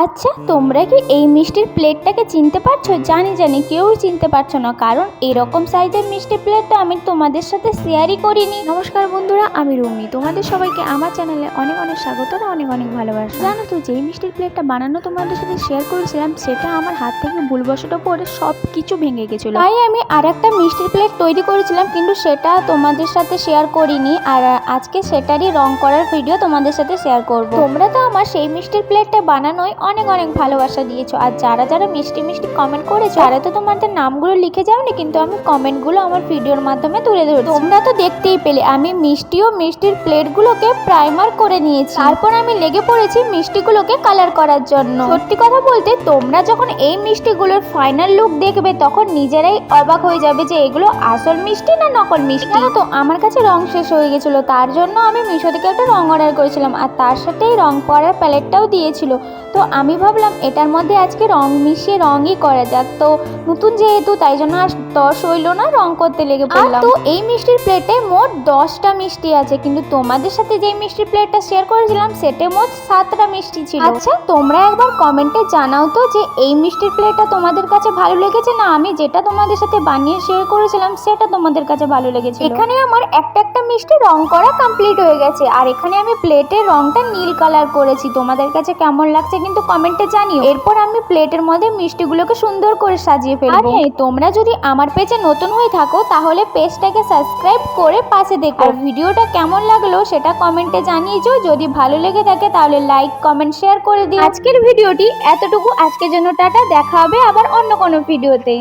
আচ্ছা, তোমরা কি এই মিষ্টির প্লেটটাকে চিনতে পারছো? জানি কেউই চিনতে পারছো না, কারণ এরকম সাইজের মিষ্টি প্লেটটা আমি তোমাদের সাথে শেয়ারই করিনি। নমস্কার বন্ধুরা, আমি রুমি। তোমাদের সবাইকে আমার চ্যানেলে অনেক অনেক স্বাগত আর অনেক অনেক ভালোবাসা। জানো তো, যেই মিষ্টির প্লেটটা বানানো তোমাদের সাথে শেয়ার করেছিলাম, সেটা আমার হাত থেকে ভুলবশত পড়ে সব কিছু ভেঙে গেছিল। তাই আমি আর একটা মিষ্টির প্লেট তৈরি করেছিলাম, কিন্তু সেটা তোমাদের সাথে শেয়ার করিনি। আর আজকে সেটারই রং করার ভিডিও তোমাদের সাথে শেয়ার করব। তোমরা তো আমার সেই মিষ্টির প্লেটটা বানানোয় অনেক অনেক ভালোবাসা দিয়েছো, আর যারা যারা মিষ্টি মিষ্টি কমেন্ট করেছো তারা তো তোমাদের নামগুলো লিখে যাওনি, কিন্তু আমি কমেন্টগুলো আমার ভিডিওর মাধ্যমে তুলে ধরেছি। তোমরা তো দেখতেই পেলে আমি মিষ্টি ও মিষ্টির প্লেটগুলোকে প্রাইমার করে নিয়েছি, তারপর আমি লেগে পড়েছি মিষ্টিগুলোকে কালার করার জন্য। সত্যি কথা বলতে, তোমরা যখন এই মিষ্টিগুলোর ফাইনাল লুক দেখবে তখন নিজেরাই অবাক হয়ে যাবে যে এগুলো আসল মিষ্টি না নকল মিষ্টি। জানো তো, আমার কাছে রং শেষ হয়ে গেছিল, তার জন্য আমি মিশো থেকে একটা রং অর্ডার করেছিলাম, আর তার সাথেই রং করার প্যালেটটাও দিয়েছিল। তো আমি ভাবলাম এটার মধ্যে আজকে রং মিশিয়ে রঙই করা যাক। তো নতুন যেহেতু, তাই জন্য আর দশ হইল না, রং করতে লেগে পড়লাম। তো এই মিষ্টির প্লেটে মোট 10টা মিষ্টি আছে, কিন্তু তোমাদের সাথে যে মিষ্টির প্লেটটা শেয়ার করেছিলাম সেটা মোট 7টা মিষ্টি ছিল। আচ্ছা, তোমরা একবার কমেন্টে জানাও তো যে এই মিষ্টির প্লেটটা তোমাদের কাছে ভালো লেগেছে না আমি যেটা তোমাদের সাথে বানিয়ে শেয়ার করেছিলাম সেটা তোমাদের কাছে ভালো লেগেছে। এখানে আমার একটা একটা মিষ্টি রং করা কমপ্লিট হয়ে গেছে, আর এখানে আমি প্লেটের রংটা নীল কালার করেছি। তোমাদের কাছে কেমন লাগছে কিন্তু কমেন্টে জানিও। এরপর আমি প্লেটের মধ্যে মিষ্টিগুলোকে সুন্দর করে সাজিয়ে ফেলবো। আর হ্যাঁ, তোমরা যদি আমার পেজে নতুন হয়ে থাকো তাহলে পেজটাকে সাবস্ক্রাইব করে পাশে দেখো। আর ভিডিওটা কেমন লাগলো সেটা কমেন্টে জানিয়েছো। যদি ভালো লেগে থাকে তাহলে লাইক কমেন্ট শেয়ার করে দিও। আজকের ভিডিওটি এতটুকু। আজকের জন্য টাটা, দেখা হবে আবার অন্য কোনো ভিডিওতে।